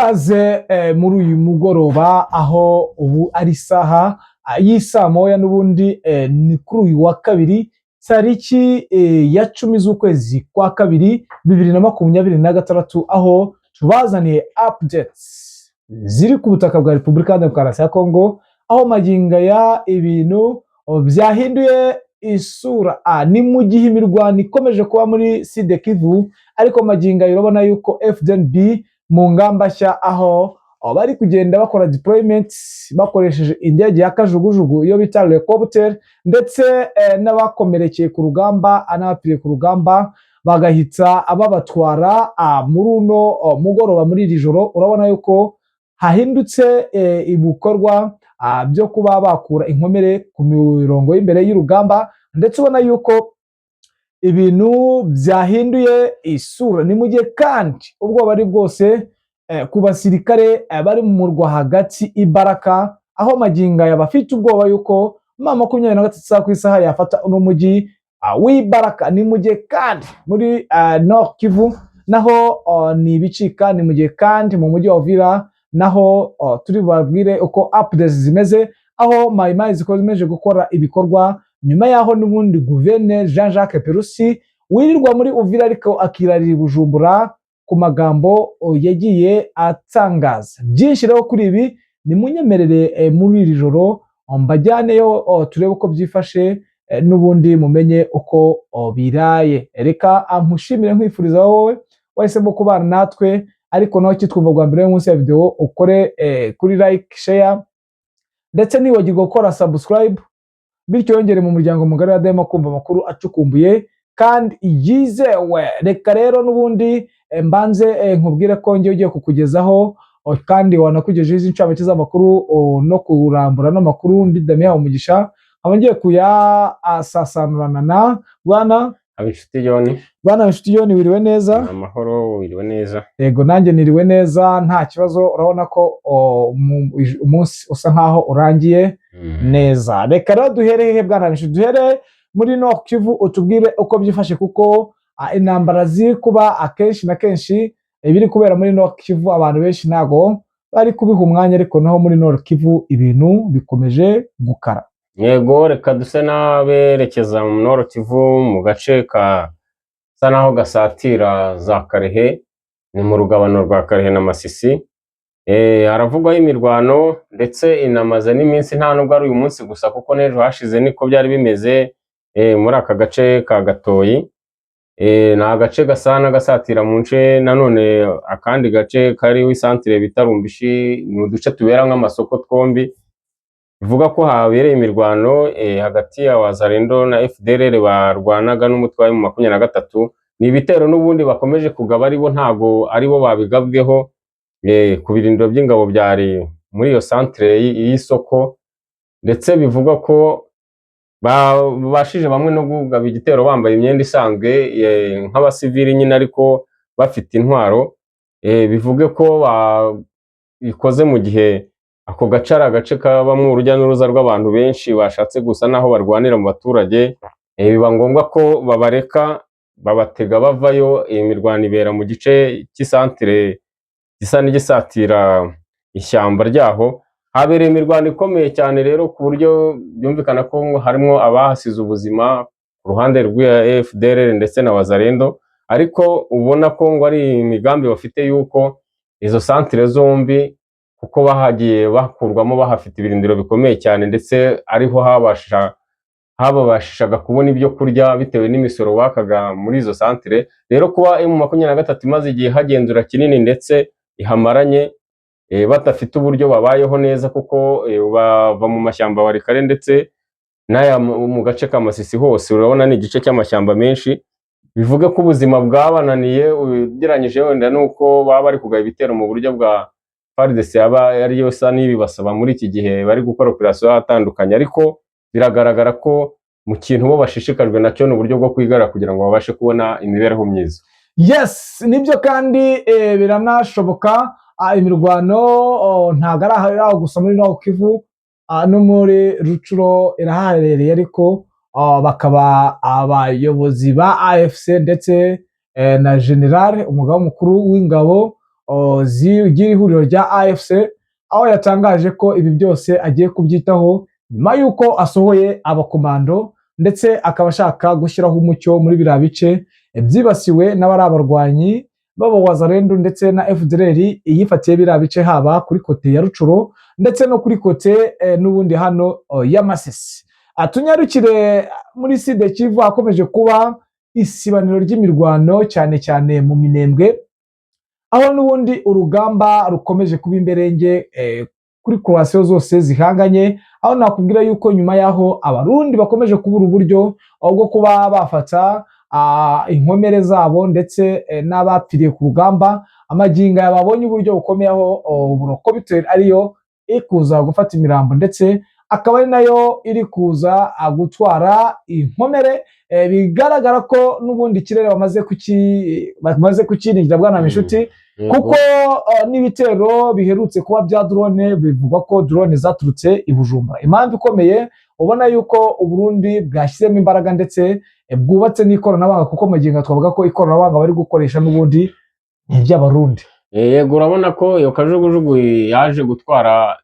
ikaze muri uyu mugoroba aho ubu ari saha y'isa moya n'ubundi ni kuri uyu wa kabiri tariki ya 10 z'ukwezi kwa kabiri 2026 aho tubazaniye updates ziri ku butaka bwa Repubulika ya Demokarasi ya Kongo aho maginga ya ibintu byahinduye isura ni mu gihe imirwano ikomeje kuba muri Sud Kivu ariko maginga urabona yuko FDNB mu ngamba nshya aho bari kugenda bakora deployment bakoresheje indege ya kajugujugu iyo bita helicopter ndetse n'abakomerekeye ku rugamba anapiriye ku rugamba bagahitsa ababatwara muri uno mugoroba muri iri joro. Urabona yuko hahindutse ibikorwa byo kuba bakura inkomere ku mirongo y'imbere y'urugamba ndetse ubona yuko ibintu byahinduye isura. Ni mu gihe kandi ubwo bari bwose ku basirikare bari mu murwa hagati ibaraka aho maginga yabafite ubwoba yuko M23 ku isaha yafata uno mujyi w'ibaraka. Ni mu gihe kandi muri Nord Kivu naho ni bicika. Ni mu gihe kandi mu mujyi wa Uvira naho turi babwire uko updates zimeze aho Mai zikomeje gukora ibikorwa nyuma yaho n'ubundi Gouverneur Jean-Jacques Perusi wirirwa muri Uvira ariko akirarira Bujumbura ku magambo yagiye atangaza. Byinshi rero kuri ibi ni munyemerere muri iri joro mbajyaneyo turebe uko byifashe n'ubundi mumenye uko biraye. Reka ampushimire nkwifuriza wowe wahisemo kubana natwe ariko naho kitwumva bwa mbere munsi ya video ukore kuri like, share ndetse niwagirwa gukora subscribe bityo yongere mu muryango mugari wa Dema kumva amakuru acukumbuye kandi yizewe. Reka rero n'ubundi mbanze nkubwire ko ngiye ugiye kukugezaho kandi wanakugejeje izi ncamake z'amakuru no kurambura n'amakuru ndi Damien Umugisha aba ngiye kuyasasanurana na bwana Abishuti John. Bwana Abishuti John, wiriwe neza? Amahoro, wiriwe neza. Yego nanjye niriwe neza nta kibazo. Urabona ko umunsi usa nkaho urangiye neza. Reka rero duhere hehe bwana Abishuti? Duhere muri Nord Kivu utubwire uko byifashe kuko intambara ziri kuba akenshi na kenshi ibiri kubera muri Nord Kivu abantu benshi nago bari kubiha umwanya ariko naho muri Nord Kivu ibintu bikomeje gukara. Yego reka duse naberekeza mu Nord Kivu mu gace ka naho gasatira za Karehe ni mu rugabano rwa Karehe na Masisi. Haravugwaho imirwano ndetse inamaze n'iminsi nta nubwo ari uyu munsi gusa kuko n'ejo hashize niko byari bimeze muri aka gace ka Gatoyi. Ni agace gasana gasatira mu nce nanone akandi gace kari centre bita Rumbishi mu duce tubera nk'amasoko twombi. Bivuga ko habereye imirwano hagati ya Wazalendo na FDLR barwanaga n'umutwe wa M23. Ni ibitero n'ubundi bakomeje kugaba aribo ntago aribo babigabweho ku birindiro by'ingabo byari muri iyo centre y'isoko ndetse bivuga ko bashije bamwe no kugaba igitero bambaye imyenda isanzwe nk'abasivili nyine ariko bafite intwaro. Bivuge ko ikoze mu gihe ako gacara agace kabamo urujya n'uruza rw'abantu benshi bashatse gusa naho barwanira mu baturage. Biba ngombwa ko babareka babatega bavayo. Imirwano ibera mu gice cy'isantere gisa n'igisatira ishyamba ryaho. Habereye imirwano ikomeye cyane rero ku buryo byumvikana ko harimo abahasize ubuzima ku ruhande rwa FDLR ndetse na Wazalendo ariko ubona ko ngo ari imigambi bafite yuko izo santere zombi kuko bahagiye bakurwamo bahafite ibirindiro bikomeye cyane ndetse ariho hababashishaga kubona ibyo kurya bitewe n'imisoro bakaga muri izo santere. Rero kuba M23 imaze igihe hagenzura kinini ndetse ihamaranye batafite uburyo babayeho neza kuko bava mu mashyamba barikare ndetse n'aya mu gace ka Masisi hose urabona ni igice cy'amashyamba menshi. Bivuge ko ubuzima bwabananiye ugereranyije wenda nuko baba bari kugaba ibitero mu buryo bwa FARDC yaba ari yo sa n'ibibasaba muri iki gihe bari gukora operation atandukanye ariko biragaragara ko mu kintu bo bashishikajwe nacyo n'uburyo bwo kwigara kugira ngo babashe kubona imibereho myiza. Yes, nibyo kandi biranashoboka. Imirwano ntago ari aho gusa muri Nord Kivu no muri Rucuro irahaherereye ariko bakaba abayobozi ba AFC ndetse na General umugaba mukuru w'ingabo z'iri huriro rya AFC, aho yatangaje ko ibi byose agiye kubyitaho nyuma y'uko asohoye abakomando ndetse akaba ashaka gushyiraho umucyo muri biriya bice byibasiwe n'abari abarwanyi b'abawazarendo ndetse na FDLR yifatiye biriya bice, haba kuri kote ya Rucuro ndetse no kuri kote n'ubundi hano ya Masisi. Tunyarukire muri Sud Kivu, hakomeje kuba isibaniro ry'imirwano cyane cyane mu Minembwe, aho n'ubundi urugamba rukomeje kuba imberenge kuri kurasiyo zose zihanganye, aho nakubwira yuko nyuma y'aho abarundi bakomeje kubura uburyo bwo kuba bafata inkomere zabo ndetse n'abapfiriye ku rugamba, amagingo babonye uburyo bukomeye aho Burokobiteri ariyo iri kuza gufata imirambo ndetse akaba ari nayo iri kuza gutwara inkomere. Bigaragara ko n'ubundi ikirere bamaze kukiringira bwana Mishuti, kuko n'ibitero biherutse kuba bya drone bivugwa ko drone zaturutse i Bujumbura. Impamvu ikomeye ubona yuko Uburundi bwashyizemo imbaraga ndetse bwubatse n'ikoranabuhanga, kuko magingo twavuga ko ikoranabuhanga bari gukoresha n'ubundi iby'abarundi. Yego, urabona ko iyo kajugujugu yaje gutwara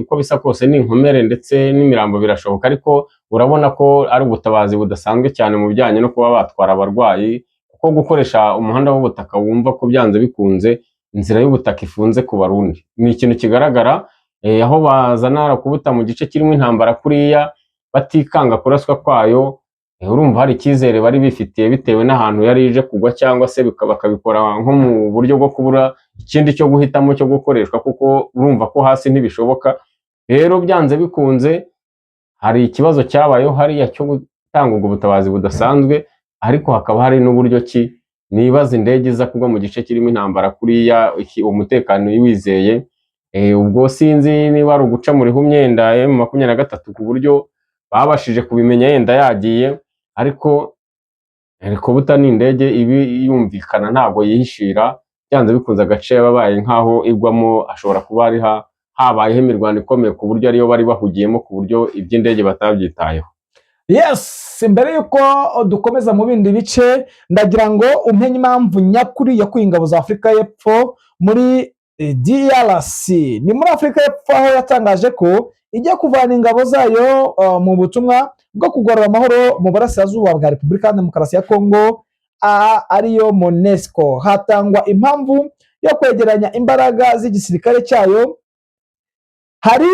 uko bisa kose n'inkomere ndetse n'imirambo birashoboka, ariko urabona ko ari ubutabazi budasanzwe cyane mu bijyanye no kuba batwara abarwayi, kuko gukoresha umuhanda w'ubutaka wumva ko byanze bikunze inzira y'ubutaka ifunze ku Barundi ni ikintu kigaragara. Aho bazana kubuta mu gice kirimo intambara kuriya batikanga kuraswa kwayo, urumva hari icyizere bari bifitiye bitewe n'ahantu yari ije kugwa, cyangwa se bakabikora nko mu buryo bwo kubura ikindi cyo guhitamo cyo gukoreshwa, kuko urumva ko hasi ntibishoboka. Rero byanze bikunze hari ikibazo cyabayeho hariya cyo gutanga ubwo butabazi budasanzwe, ariko hakaba hari n'uburyo ki nibaza indege iza kugwa mu gice kirimo intambara kuriya umutekano wizeye. Ubwo sinzi niba ari uguca muri humyenda M23 ku buryo babashije kubimenya yenda yagiye, ariko buta ni indege ibi yumvikana ntabwo yihishira, byanze bikunze agace yababaye nkaho igwamo ashobora kuba ari habayeho imirwano ikomeye ku buryo ariyo bari bahugiyemo, ku buryo iby'indege batabyitayeho. Yes, mbere yuko dukomeza mu bindi bice, ndagira ngo umenye impamvu nyakuri yakuye ingabo za Afurika y'Epfo muri DRC. Ni muri Afurika y'Epfo aho yatangaje ko ijya kuvana ingabo zayo mu butumwa bwo kugarura amahoro mu burasirazuba bwa Repubulika ya Demokarasi ya Kongo, ariyo MONUSCO. Hatangwa impamvu yo kwegeranya imbaraga z'igisirikare cyayo. Hari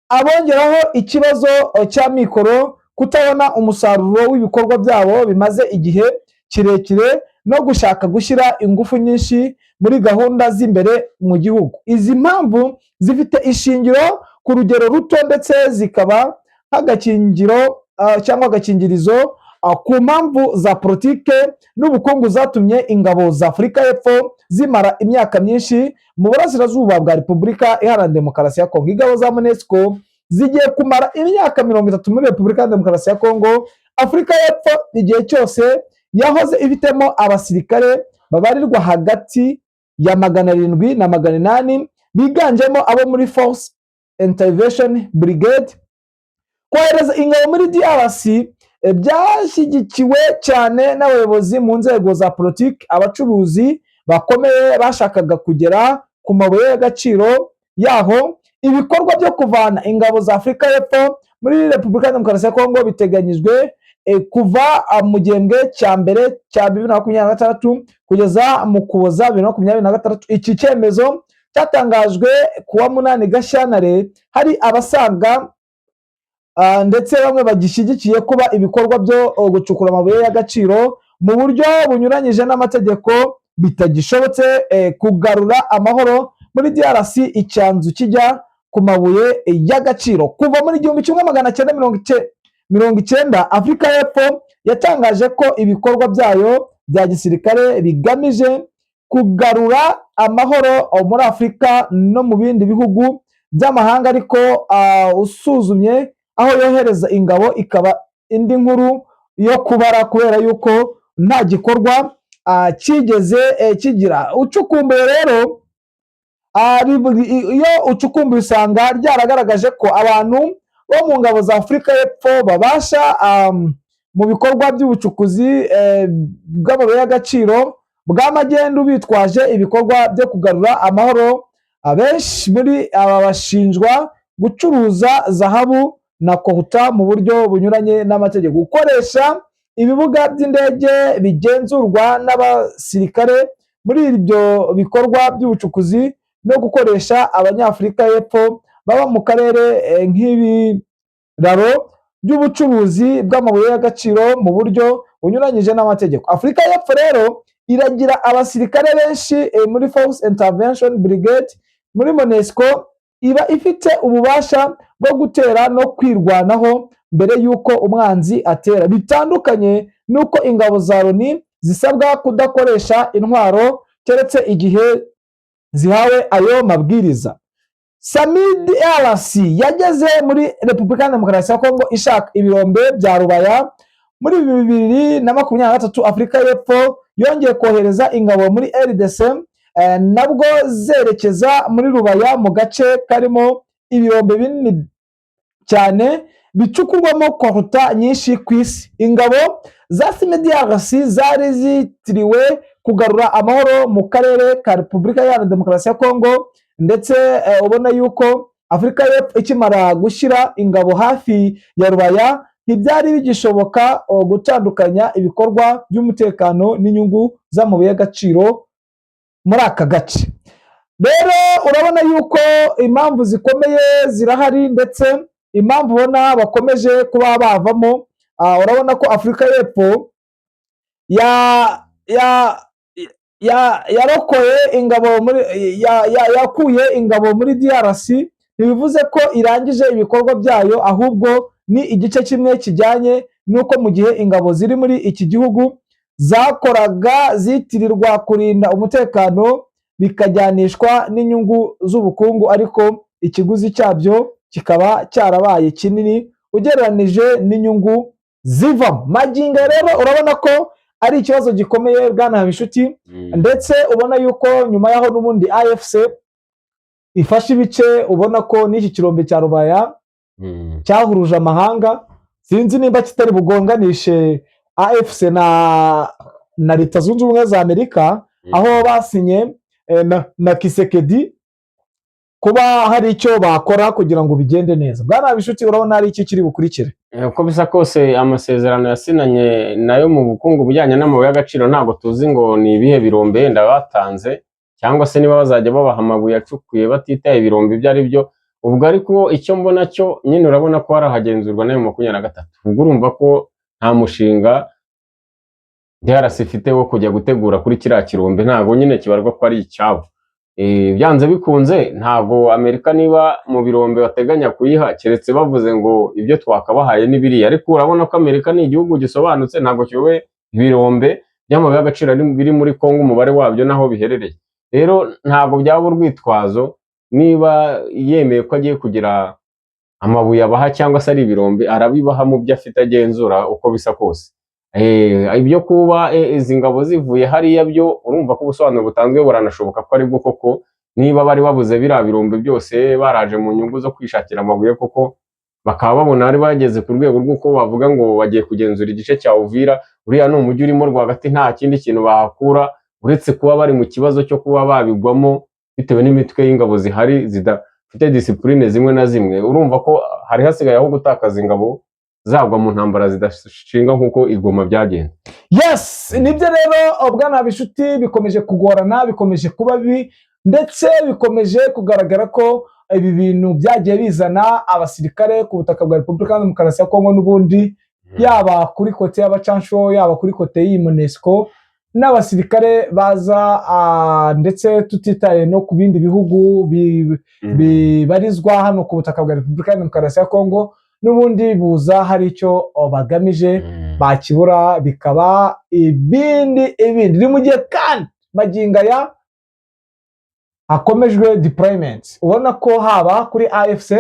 abongeraho ikibazo cya mikoro, kutabona umusaruro w'ibikorwa byabo bimaze igihe kirekire, no gushaka gushyira ingufu nyinshi muri gahunda z'imbere mu gihugu. Izi mpamvu zifite ishingiro ku rugero ruto ndetse zikaba nk'agakingiro cyangwa agakingirizo ku mpamvu za politike n'ubukungu zatumye ingabo za Afurika y'Epfo zimara imyaka myinshi mu burasirazuba bwa Repubulika Iharanira Demokarasi ya Kongo. Ingabo za MONUSCO zigiye kumara imyaka 30 muri Repubulika ya Demokarasi ya Kongo. Afurika y'Epfo igihe cyose yahoze ifitemo abasirikare babarirwa hagati ya 700 na 800 biganjemo abo muri Force Intervention Brigade. Kohereza ingabo muri DRC byashyigikiwe cyane n'abayobozi mu nzego za politiki, abacuruzi bakomeye bashakaga kugera ku mabuye y'agaciro yaho. Ibikorwa byo kuvana ingabo za Afurika y'Epfo muri Repubulika ya Demokarasi ya Kongo biteganyijwe kuva mu gihembwe cya mbere cya 2026 kugeza mu Kuboza 2026. Iki cyemezo cyatangajwe kuwa 8 Gashyantare. Hari abasaga ndetse bamwe bagishyigikiye kuba ibikorwa byo gucukura amabuye y'agaciro mu buryo bunyuranyije n'amategeko bitagishobotse kugarura amahoro muri DRC. Icyanzu kijya ku mabuye y'agaciro kuva muri 1990. Afurika y'Epfo yatangaje ko ibikorwa byayo bya gisirikare bigamije kugarura amahoro muri Afurika no mu bindi bihugu by'amahanga, ariko usuzumye aho yohereza ingabo ikaba indi nkuru yo kubara, kubera yuko nta gikorwa kigeze kigira. Ucukumbuye rero, iyo ucukumbuye usanga ryaragaragaje ko abantu bo mu ngabo za Afurika y'Epfo babasha mu bikorwa by'ubucukuzi bw'amabuye y'agaciro bw'amagendu bitwaje ibikorwa byo kugarura amahoro. Abenshi muri aba bashinjwa gucuruza zahabu na kohuta mu buryo bunyuranye n'amategeko, gukoresha ibibuga by'indege bigenzurwa n'abasirikare muri ibyo bikorwa by'ubucukuzi no gukoresha abanyafurika y'Epfo baba mu karere nk'ibiraro by'ubucuruzi bw'amabuye y'agaciro mu buryo bunyuranyije n'amategeko. Afurika y'Epfo rero iragira abasirikare benshi muri Force Intervention Brigade muri MONUSCO, iba ifite ububasha bwo gutera no kwirwanaho mbere y'uko umwanzi atera, bitandukanye n'uko ingabo za Loni zisabwa kudakoresha intwaro keretse igihe zihawe ayo mabwiriza. Samid RC yageze muri Repubulika ya Demokarasi ya Kongo ishaka ibirombe bya Rubaya. Muri 2023 Afurika y'Epfo yongeye kohereza ingabo muri RDC nabwo zerekeza muri Rubaya mu gace karimo ibirombe binini cyane bicukurwamo koruta nyinshi ku isi. Ingabo za Samid RC zari zitiriwe kugarura amahoro mu karere ka Repubulika ya Demokarasi ya Kongo, ndetse ubona yuko Afurika y'Epfo ikimara gushyira ingabo hafi ya Rubaya ntibyari bigishoboka gutandukanya ibikorwa by'umutekano n'inyungu z'amabuye y'agaciro muri aka gace. Rero urabona yuko impamvu zikomeye zirahari, ndetse impamvu ubona bakomeje kuba bavamo, urabona ko Afurika y'Epfo yarokoye ingabo muri yakuye ingabo muri DRC, ntibivuze ko irangije ibikorwa byayo, ahubwo ni igice kimwe kijyanye n'uko mu gihe ingabo ziri muri iki gihugu zakoraga zitirirwa kurinda umutekano bikajyanishwa n'inyungu z'ubukungu, ariko ikiguzi cyabyo kikaba cyarabaye kinini ugereranije n'inyungu zivamo. Magingo rero urabona ko ari ikibazo gikomeye bwana Habishuti, ndetse ubona yuko nyuma yaho n'ubundi AFC ifashe ibice, ubona ko n'iki kirombe cya Rubaya cyahuruje amahanga. Sinzi nimba kitari bugonganishe AFC na Leta Zunze Ubumwe za Amerika, aho basinye na Kisekedi kuba hari icyo bakora kugira ngo bigende neza. Bwana Habishuti, urabona ari iki kiri bukurikire? Uko bisa kose amasezerano yasinanye nayo mu bukungu bujyanye n'amabuye y'agaciro ntabwo tuzi ngo ni ibihe birombe yenda batanze, cyangwa se niba bazajya babaha amabuye acukuye batitaye ibirombe ibyo ari byo. Ubwo ariko icyo mbona cyo nyine urabona ko harahagenzurwa nayo 23. Ubwo urumva ko nta mushinga DRC ifite wo kujya gutegura kuri kiriya kirombe, ntabwo nyine kibarwa ko ari icyabo. Byanze bikunze ntabwo Amerika niba mu birombe bateganya kuyiha, keretse bavuze ngo ibyo twakabahaye n'ibiriya. Ariko urabona ko Amerika ni igihugu gisobanutse, ntabwo kiyobe ibirombe by'amabuye y'agaciro biri muri Kongo umubare wabyo naho biherereye. Rero ntabwo byaba urwitwazo niba yemeye ko agiye kugira amabuye abaha, cyangwa se ari ibirombe arabibaha mu byo afite agenzura uko bisa kose. Ibyo kuba izi ngabo zivuye hariya byo urumva ko ubusobanuro butanzwe buranashoboka ko ari bwo koko, niba bari babuze biriya birombe byose baraje mu nyungu zo kwishakira amabuye koko, bakaba babona ari bageze ku rwego rw'uko bavuga ngo bagiye kugenzura igice cya Uvira. Uriya ni umujyi urimo rwagati, nta kindi kintu bahakura uretse kuba bari mu kibazo cyo kuba babigwamo bitewe n'imitwe y'ingabo zihari zidafite disipurine zimwe na zimwe. Urumva ko hari hasigaye aho gutakaza ingabo zagwa mu ntambara zidashinga nk'uko igoma byagenze. Yes, nibyo rero bwana Habishuti, bikomeje kugorana, bikomeje kuba bibi, ndetse bikomeje kugaragara ko ibi bintu byagiye bizana abasirikare ku butaka bwa Repubulika ya Demokarasi ya Kongo n'ubundi, yaba kuri kote y'abacansho, yaba kuri kote y'MONUSCO, n'abasirikare baza ndetse tutitaye no ku bindi bihugu bibarizwa hano ku butaka bwa Repubulika ya Demokarasi ya Kongo, n'ubundi buza hari icyo bagamije, bakibura bikaba ibindi. Ni mu gihe kandi magingo aya hakomejwe deployment. Ubona ko haba kuri AFC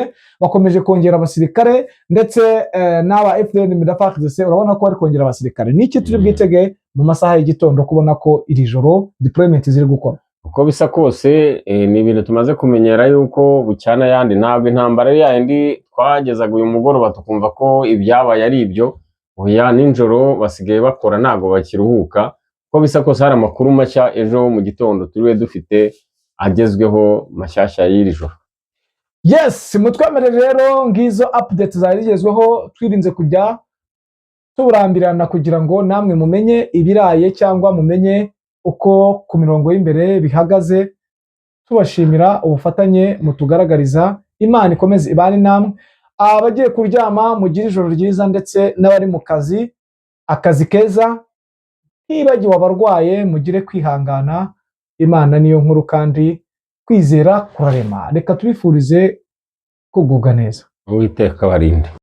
bakomeje kongera abasirikare, ndetse n'aba FDN midafakise urabona ko bari kongera abasirikare. Niki turi bwitege mu masaha y'igitondo kubona ko iri joro deployment ziri gukora? Uko bisa kose ni ibintu tumaze kumenyera yuko bucyana yandi, ntabwo intambara yandi twagezaga uyu mugoroba tukumva ko ibyabaye ari ibyo. Oya, ninjoro basigaye bakora, ntabwo bakiruhuka. ko bisa kose hari amakuru mashya ejo mu gitondo turiwe dufite agezweho mashyashya y'iri joro. Yes, mutwemerere rero ngizo update zari zigezweho, twirinze kujya tuburambirana kugira ngo namwe mumenye ibiraye cyangwa mumenye uko ku mirongo y'imbere bihagaze. Tubashimira ubufatanye mutugaragariza. Imana ikomeze ibane namwe. Abagiye kuryama mugira ijoro ryiza, ndetse n'abari mu kazi akazi keza. Ntibagiwe abarwaye mugire kwihangana. Imana niyo nkuru kandi kwizera kurarema. Reka tubifurize kugubwa neza. Uwiteka barinde.